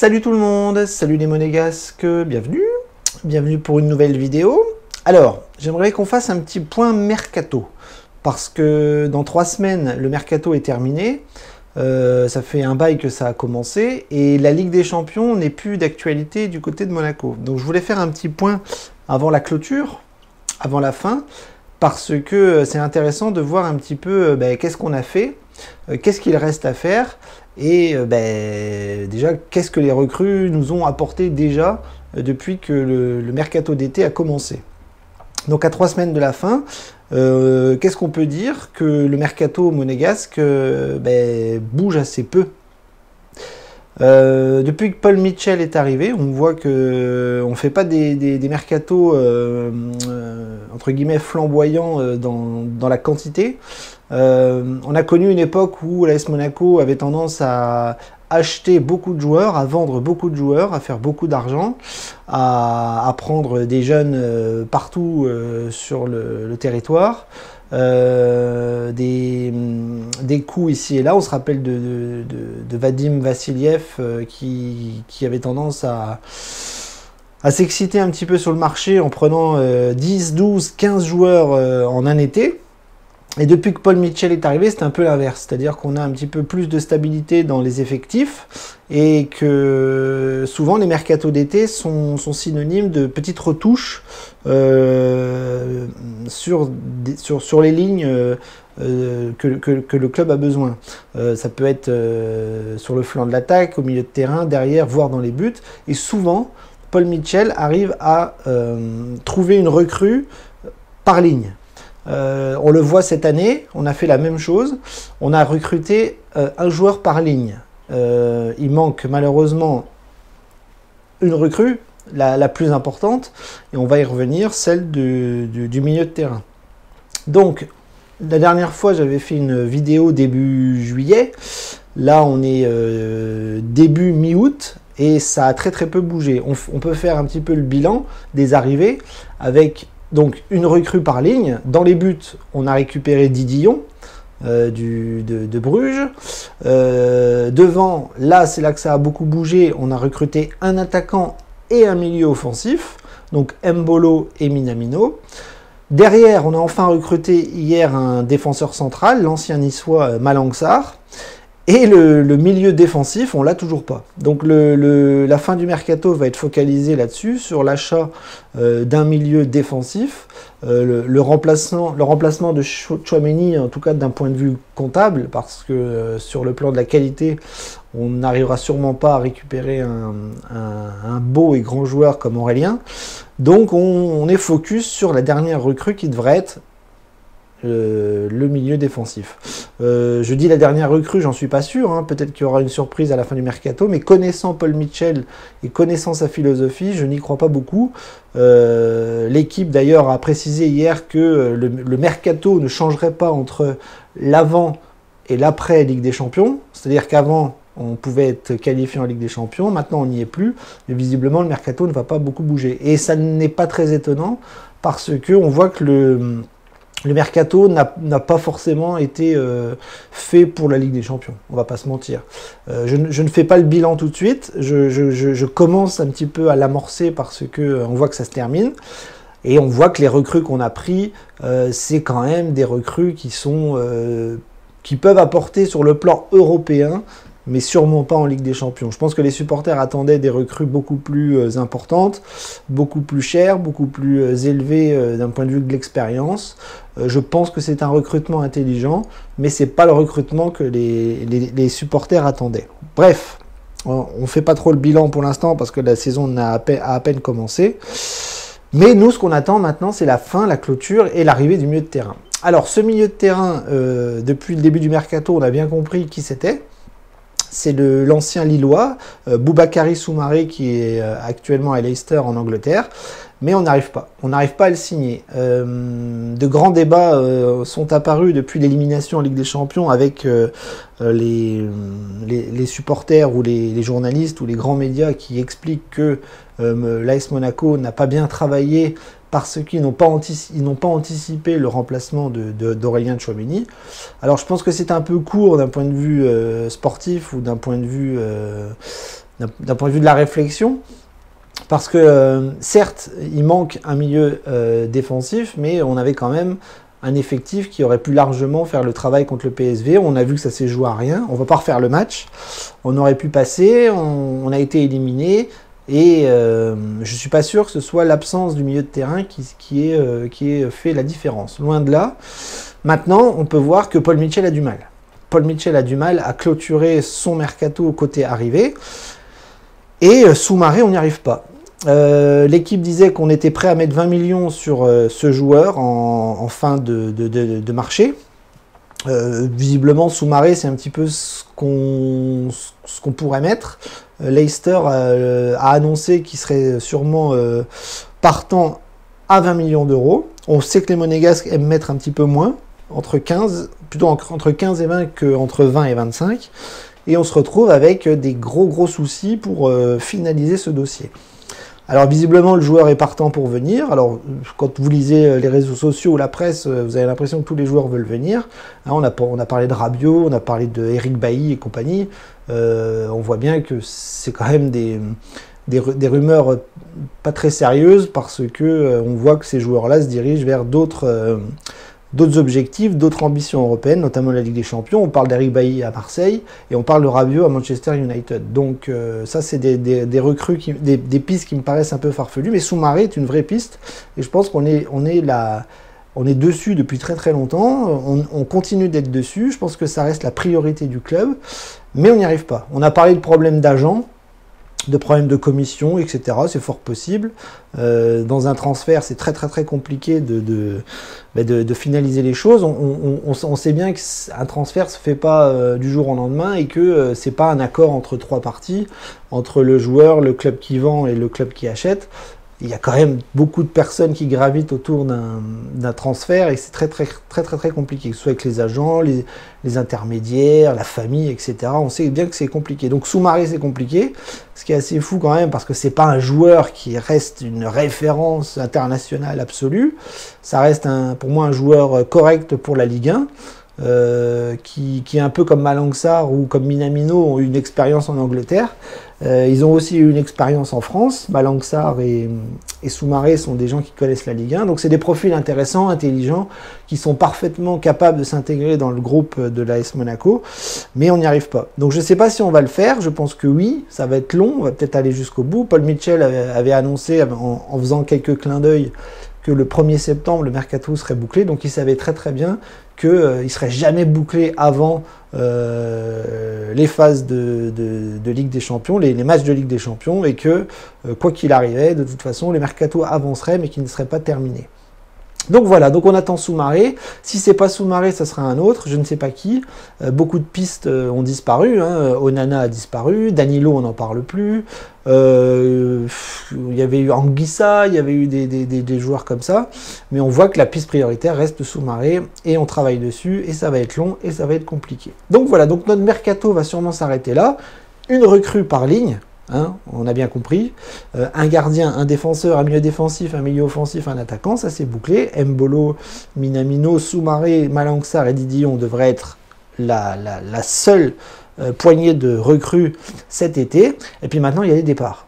Salut tout le monde, salut les monégasques, bienvenue pour une nouvelle vidéo. Alors, j'aimerais qu'on fasse un petit point mercato, parce que dans 3 semaines, le mercato est terminé, ça fait un bail que ça a commencé, et la Ligue des Champions n'est plus d'actualité du côté de Monaco. Donc je voulais faire un petit point avant la clôture, avant la fin, parce que c'est intéressant de voir un petit peu qu'est-ce qu'on a fait, qu'est-ce qu'il reste à faire, et déjà qu'est-ce que les recrues nous ont apporté déjà depuis que le mercato d'été a commencé. Donc à 3 semaines de la fin, qu'est-ce qu'on peut dire? Que le mercato monégasque bouge assez peu. Depuis que Paul Mitchell est arrivé, on voit que on ne fait pas des mercatos entre guillemets flamboyants dans la quantité. On a connu une époque où l'AS Monaco avait tendance à acheter beaucoup de joueurs, à vendre beaucoup de joueurs, à faire beaucoup d'argent, à prendre des jeunes partout sur le territoire. Des coups ici et là. On se rappelle de Vadim Vassiliev qui avait tendance à s'exciter un petit peu sur le marché en prenant 10, 12, 15 joueurs en un été. Et depuis que Paul Mitchell est arrivé, c'est un peu l'inverse. C'est-à-dire qu'on a un petit peu plus de stabilité dans les effectifs et que souvent les mercatos d'été sont synonymes de petites retouches sur les lignes que le club a besoin. Ça peut être sur le flanc de l'attaque, au milieu de terrain, derrière, voire dans les buts. Et souvent, Paul Mitchell arrive à trouver une recrue par ligne. On le voit cette année, on a fait la même chose, on a recruté un joueur par ligne. Il manque malheureusement une recrue, la plus importante, et on va y revenir, celle du milieu de terrain. Donc, la dernière fois, j'avais fait une vidéo début juillet, là on est début mi-août, et ça a très peu bougé. On peut faire un petit peu le bilan des arrivées avec... Donc une recrue par ligne. Dans les buts, on a récupéré Didillon de Bruges. Devant, là c'est là que ça a beaucoup bougé. On a recruté un attaquant et un milieu offensif. Donc Mbolo et Minamino. Derrière, on a enfin recruté hier un défenseur central, l'ancien niçois Malang Sarr. Et le milieu défensif, on l'a toujours pas. Donc la fin du mercato va être focalisée là-dessus, sur l'achat d'un milieu défensif, le remplacement de Tchouaméni, en tout cas d'un point de vue comptable, parce que sur le plan de la qualité, on n'arrivera sûrement pas à récupérer un beau et grand joueur comme Aurélien. Donc on est focus sur la dernière recrue qui devrait être le milieu défensif. Je dis la dernière recrue, j'en suis pas sûr, hein. Peut-être qu'il y aura une surprise à la fin du mercato, mais connaissant Paul Mitchell et connaissant sa philosophie, je n'y crois pas beaucoup. L'équipe d'ailleurs a précisé hier que le mercato ne changerait pas entre l'avant et l'après Ligue des Champions, c'est-à-dire qu'avant on pouvait être qualifié en Ligue des Champions, maintenant on n'y est plus, mais visiblement le mercato ne va pas beaucoup bouger. Et ça n'est pas très étonnant, parce qu'on voit que le mercato n'a pas forcément été fait pour la Ligue des Champions, on va pas se mentir. Je ne fais pas le bilan tout de suite, je commence un petit peu à l'amorcer parce que on voit que ça se termine. Et on voit que les recrues qu'on a pris, c'est quand même des recrues qui peuvent apporter sur le plan européen, mais sûrement pas en Ligue des Champions. Je pense que les supporters attendaient des recrues beaucoup plus importantes, beaucoup plus chères, beaucoup plus élevées d'un point de vue de l'expérience. Je pense que c'est un recrutement intelligent, mais c'est pas le recrutement que les supporters attendaient. Bref, on ne fait pas trop le bilan pour l'instant parce que la saison a à peine commencé. Mais nous, ce qu'on attend maintenant, c'est la fin, la clôture et l'arrivée du milieu de terrain. Alors, ce milieu de terrain, depuis le début du mercato, on a bien compris qui c'était. C'est l'ancien Lillois, Boubakary Soumaré, qui est actuellement à Leicester en Angleterre, mais on n'arrive pas à le signer. De grands débats sont apparus depuis l'élimination en Ligue des Champions avec les supporters ou les journalistes ou les grands médias qui expliquent que l'AS Monaco n'a pas bien travaillé parce qu'ils n'ont pas anticipé le remplacement d'Aurélien Tchouaméni. Alors je pense que c'est un peu court d'un point de vue sportif ou d'un point de vue d'un point de vue de la réflexion. Parce que certes, il manque un milieu défensif, mais on avait quand même un effectif qui aurait pu largement faire le travail contre le PSV. On a vu que ça s'est joué à rien. On ne va pas refaire le match. On aurait pu passer, on a été éliminé. Et je ne suis pas sûr que ce soit l'absence du milieu de terrain qui ait fait la différence. Loin de là. Maintenant, on peut voir que Paul Mitchell a du mal. Paul Mitchell a du mal à clôturer son mercato côté arrivée. Et Soumaré, on n'y arrive pas. L'équipe disait qu'on était prêt à mettre 20 millions sur ce joueur en fin de marché. Visiblement, Soumaré, c'est un petit peu ce qu'on pourrait mettre. Leicester a annoncé qu'il serait sûrement partant à 20 millions d'euros. On sait que les Monégasques aiment mettre un petit peu moins, entre 15 et 20 qu'entre 20 et 25. Et on se retrouve avec des gros soucis pour finaliser ce dossier. Alors visiblement, le joueur est partant pour venir. Alors quand vous lisez les réseaux sociaux ou la presse, vous avez l'impression que tous les joueurs veulent venir. Hein, on a parlé de Rabiot, on a parlé de Eric Bailly et compagnie. On voit bien que c'est quand même des rumeurs pas très sérieuses parce que on voit que ces joueurs-là se dirigent vers d'autres objectifs, d'autres ambitions européennes, notamment la Ligue des Champions. On parle d'Eric Bailly à Marseille et on parle de Rabiot à Manchester United. Donc ça, c'est des recrues, des pistes qui me paraissent un peu farfelues, mais Soumaré est une vraie piste et je pense qu'on est dessus depuis très longtemps. On continue d'être dessus. Je pense que ça reste la priorité du club, mais on n'y arrive pas. On a parlé de problèmes d'agents, de problèmes de commission, etc. C'est fort possible. Dans un transfert, c'est très compliqué de finaliser les choses. On sait bien qu'un transfert se fait pas du jour au lendemain et que c'est pas un accord entre trois parties, entre le joueur, le club qui vend et le club qui achète. Il y a quand même beaucoup de personnes qui gravitent autour d'un transfert et c'est très compliqué, que ce soit avec les agents, les intermédiaires, la famille, etc. On sait bien que c'est compliqué. Donc Soumaré, c'est compliqué, ce qui est assez fou quand même parce que c'est pas un joueur qui reste une référence internationale absolue. Ça reste pour moi un joueur correct pour la Ligue 1. Qui est un peu comme Malang Sarr ou comme Minamino ont eu une expérience en Angleterre. Ils ont aussi eu une expérience en France. Malang Sarr et Soumaré sont des gens qui connaissent la Ligue 1. Donc c'est des profils intéressants, intelligents, qui sont parfaitement capables de s'intégrer dans le groupe de l'AS Monaco. Mais on n'y arrive pas. Donc je ne sais pas si on va le faire. Je pense que oui, ça va être long. On va peut-être aller jusqu'au bout. Paul Mitchell avait annoncé en faisant quelques clins d'œil que le 1er septembre, le mercato serait bouclé. Donc il savait très bien qu'il ne serait jamais bouclé avant les phases de Ligue des Champions, les matchs de Ligue des Champions, et que, quoi qu'il arrivait, de toute façon, le mercato avancerait, mais qu'il ne serait pas terminé. Donc voilà, donc on attend Soumaré. Si c'est pas Soumaré, ça sera un autre, je ne sais pas qui. Beaucoup de pistes ont disparu. Hein. Onana a disparu, Danilo, on n'en parle plus. Il y avait eu Anguissa, il y avait eu des joueurs comme ça. Mais on voit que la piste prioritaire reste Soumaré et on travaille dessus et ça va être long et ça va être compliqué. Donc voilà, donc notre mercato va sûrement s'arrêter là. Une recrue par ligne. Hein, on a bien compris. Un gardien, un défenseur, un milieu défensif, un milieu offensif, un attaquant, ça c'est bouclé. Mbolo, Minamino, Soumaré, Malang Sarr et Didion devraient être la seule poignée de recrues cet été. Et puis maintenant, il y a les départs.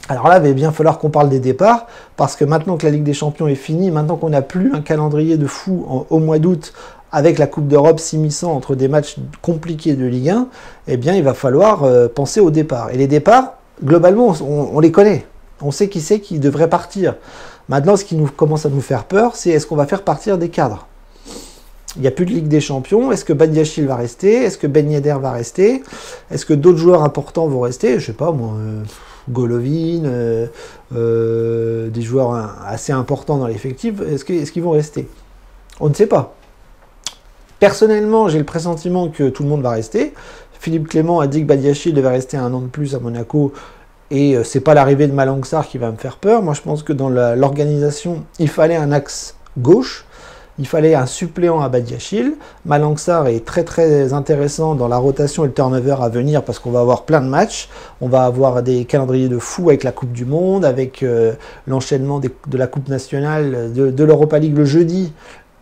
Alors là, il va bien falloir qu'on parle des départs, parce que maintenant que la Ligue des Champions est finie, maintenant qu'on n'a plus un calendrier de fou au mois d'août, avec la Coupe d'Europe s'immisçant entre des matchs compliqués de Ligue 1, eh bien, il va falloir penser au départ. Et les départs, globalement, on les connaît. On sait qui c'est qui devrait partir. Maintenant, ce qui commence à nous faire peur, c'est est-ce qu'on va faire partir des cadres? Il n'y a plus de Ligue des Champions. Est-ce que Badiachil va rester? Est-ce que Ben Yedder va rester? Est-ce que d'autres joueurs importants vont rester? Je sais pas, moi, Golovin, des joueurs assez importants dans l'effectif. Est-ce qu'ils vont rester? On ne sait pas. Personnellement, j'ai le pressentiment que tout le monde va rester. Philippe Clément a dit que Badiachil devait rester un an de plus à Monaco et c'est pas l'arrivée de Malang Sarr qui va me faire peur. Moi, je pense que dans l'organisation, il fallait un axe gauche, il fallait un suppléant à Badiachil. Malang Sarr est très intéressant dans la rotation et le turnover à venir parce qu'on va avoir plein de matchs. On va avoir des calendriers de fou avec la Coupe du Monde, avec l'enchaînement de la Coupe nationale, de l'Europa League le jeudi,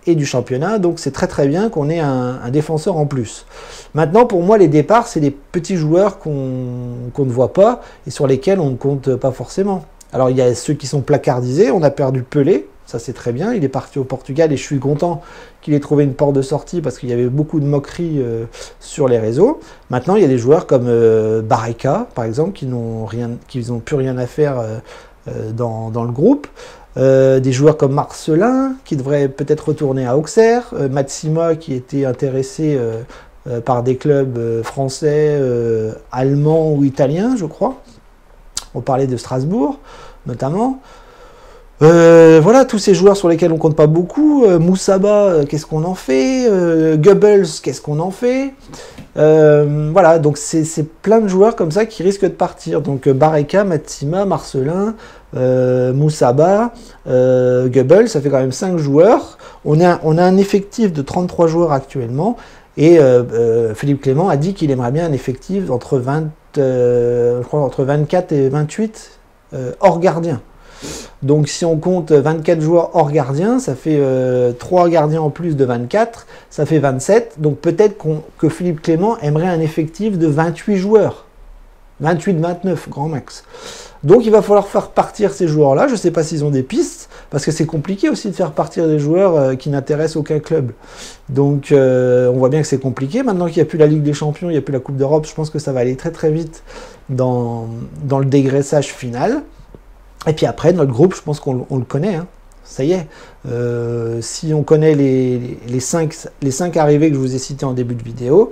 et du championnat, donc c'est très très bien qu'on ait un défenseur en plus. Maintenant, pour moi, les départs, c'est des petits joueurs qu'on ne voit pas et sur lesquels on ne compte pas forcément. Alors, il y a ceux qui sont placardisés, on a perdu Pelé, ça c'est très bien, il est parti au Portugal et je suis content qu'il ait trouvé une porte de sortie parce qu'il y avait beaucoup de moqueries sur les réseaux. Maintenant, il y a des joueurs comme Barreca, par exemple, qui n'ont plus rien à faire dans le groupe. Des joueurs comme Marcelin, qui devrait peut-être retourner à Auxerre, Matsima, qui était intéressé par des clubs français, allemands ou italiens, je crois. On parlait de Strasbourg, notamment. Voilà, tous ces joueurs sur lesquels on compte pas beaucoup. Moussaba, qu'est-ce qu'on en fait? Goebbels, qu'est-ce qu'on en fait? Voilà, donc c'est plein de joueurs comme ça qui risquent de partir. Donc Barreca, Matsima, Marcelin, Moussaba, Goebbels, ça fait quand même 5 joueurs. On a un effectif de 33 joueurs actuellement. Et Philippe Clément a dit qu'il aimerait bien un effectif entre 24 et 28 hors gardien. Donc si on compte 24 joueurs hors gardien, ça fait 3 gardiens en plus de 24, ça fait 27. Donc peut-être que Philippe Clément aimerait un effectif de 28 joueurs. 28-29, grand max. Donc il va falloir faire partir ces joueurs-là. Je ne sais pas s'ils ont des pistes, parce que c'est compliqué aussi de faire partir des joueurs qui n'intéressent aucun club. Donc on voit bien que c'est compliqué. Maintenant qu'il n'y a plus la Ligue des Champions, il n'y a plus la Coupe d'Europe, je pense que ça va aller très très vite dans le dégraissage final. Et puis après, notre groupe, je pense qu'on le connaît. Hein. Ça y est. Si on connaît les 5 arrivés que je vous ai cités en début de vidéo,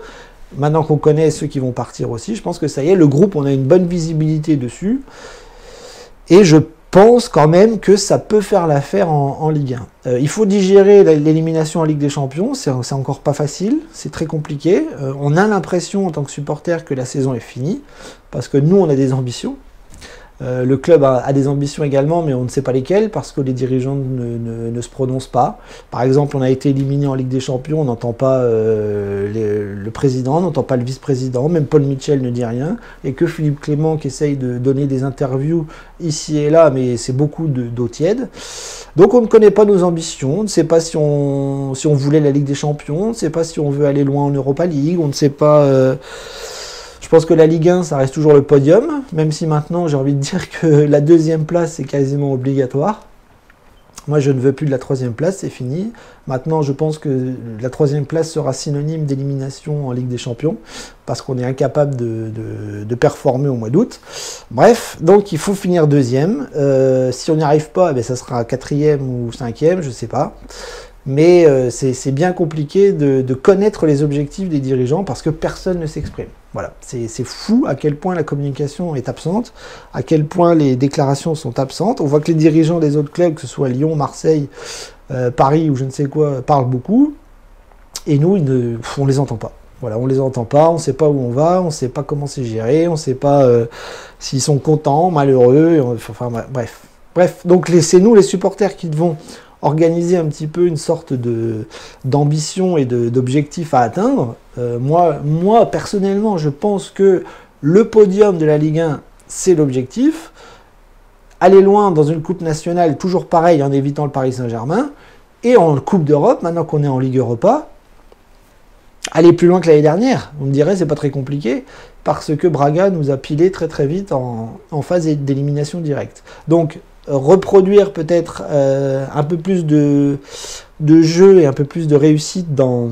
maintenant qu'on connaît ceux qui vont partir aussi, je pense que ça y est, le groupe, on a une bonne visibilité dessus. Et je pense quand même que ça peut faire l'affaire en Ligue 1. Il faut digérer l'élimination en Ligue des Champions, c'est encore pas facile, c'est très compliqué. On a l'impression en tant que supporter que la saison est finie, parce que nous, on a des ambitions. Le club a des ambitions également, mais on ne sait pas lesquelles, parce que les dirigeants ne se prononcent pas. Par exemple, on a été éliminé en Ligue des Champions, on n'entend pas le président, on n'entend pas le vice-président, même Paul Mitchell ne dit rien, et que Philippe Clément qui essaye de donner des interviews ici et là, mais c'est beaucoup d'eau tiède. Donc on ne connaît pas nos ambitions, on ne sait pas si on voulait la Ligue des Champions, on ne sait pas si on veut aller loin en Europa League, on ne sait pas... Je pense que la Ligue 1, ça reste toujours le podium, même si maintenant j'ai envie de dire que la 2e place est quasiment obligatoire. Moi je ne veux plus de la 3e place, c'est fini. Maintenant je pense que la 3e place sera synonyme d'élimination en Ligue des Champions, parce qu'on est incapable de performer au mois d'août. Bref, donc il faut finir 2e. Si on n'y arrive pas, ça sera 4e ou 5e, je ne sais pas. Mais c'est bien compliqué de connaître les objectifs des dirigeants parce que personne ne s'exprime. Voilà, c'est fou à quel point la communication est absente, à quel point les déclarations sont absentes. On voit que les dirigeants des autres clubs, que ce soit Lyon, Marseille, Paris ou je ne sais quoi, parlent beaucoup. Et nous, on ne les entend pas. Voilà, on ne les entend pas, on ne sait pas où on va, on ne sait pas comment c'est géré, on ne sait pas s'ils sont contents, malheureux, enfin bref. Bref, donc c'est nous les supporters qui devons organiser un petit peu une sorte d'ambition et d'objectif à atteindre. Moi, personnellement, je pense que le podium de la Ligue 1, c'est l'objectif. Aller loin dans une Coupe nationale, toujours pareil, en évitant le Paris Saint-Germain. Et en Coupe d'Europe, maintenant qu'on est en Ligue Europa, aller plus loin que l'année dernière. On me dirait, c'est pas très compliqué, parce que Braga nous a pilé très très vite en phase d'élimination directe. Donc, reproduire peut-être un peu plus de jeu et un peu plus de réussite dans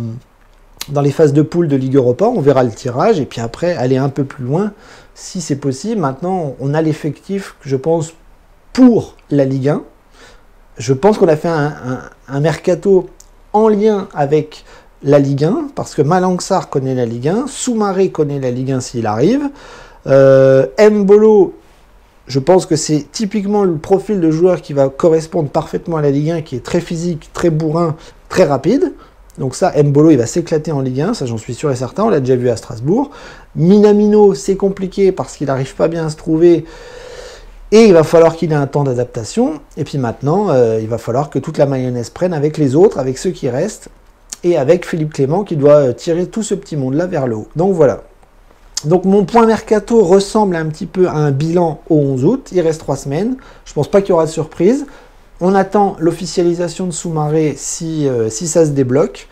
les phases de poule de Ligue Europa, on verra le tirage, et puis après aller un peu plus loin si c'est possible. Maintenant, on a l'effectif, je pense, pour la Ligue 1. Je pense qu'on a fait un mercato en lien avec la Ligue 1, parce que Malang Sarr connaît la Ligue 1, Soumaré connaît la Ligue 1 s'il arrive, Mbolo, je pense que c'est typiquement le profil de joueur qui va correspondre parfaitement à la Ligue 1, qui est très physique, très bourrin, très rapide. Donc ça, Mbolo, il va s'éclater en Ligue 1, ça j'en suis sûr et certain, on l'a déjà vu à Strasbourg. Minamino, c'est compliqué parce qu'il n'arrive pas bien à se trouver, et il va falloir qu'il ait un temps d'adaptation. Et puis maintenant, il va falloir que toute la mayonnaise prenne avec les autres, avec ceux qui restent, et avec Philippe Clément qui doit tirer tout ce petit monde-là vers le haut. Donc voilà. Donc mon point mercato ressemble un petit peu à un bilan au 11 août, il reste 3 semaines, je ne pense pas qu'il y aura de surprise. On attend l'officialisation de Soumaré si ça se débloque.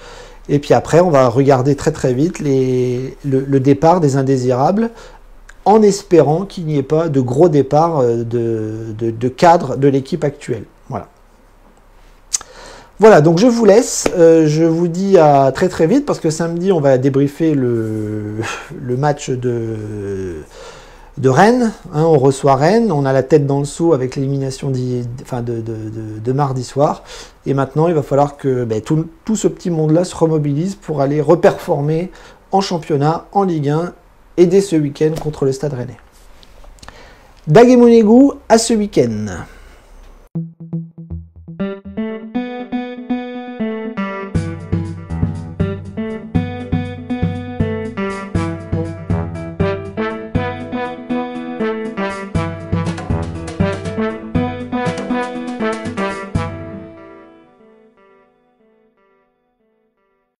Et puis après, on va regarder très très vite le départ des indésirables, en espérant qu'il n'y ait pas de gros départ de cadre de l'équipe actuelle. Voilà. Voilà, donc je vous laisse. Je vous dis à très très vite, parce que samedi, on va débriefer le match de Rennes. Hein, on reçoit Rennes, on a la tête dans le seau avec l'élimination de mardi soir. Et maintenant, il va falloir que tout ce petit monde-là se remobilise pour aller reperformer en championnat, en Ligue 1, et dès ce week-end contre le Stade Rennais. Daguemonégou à ce week-end.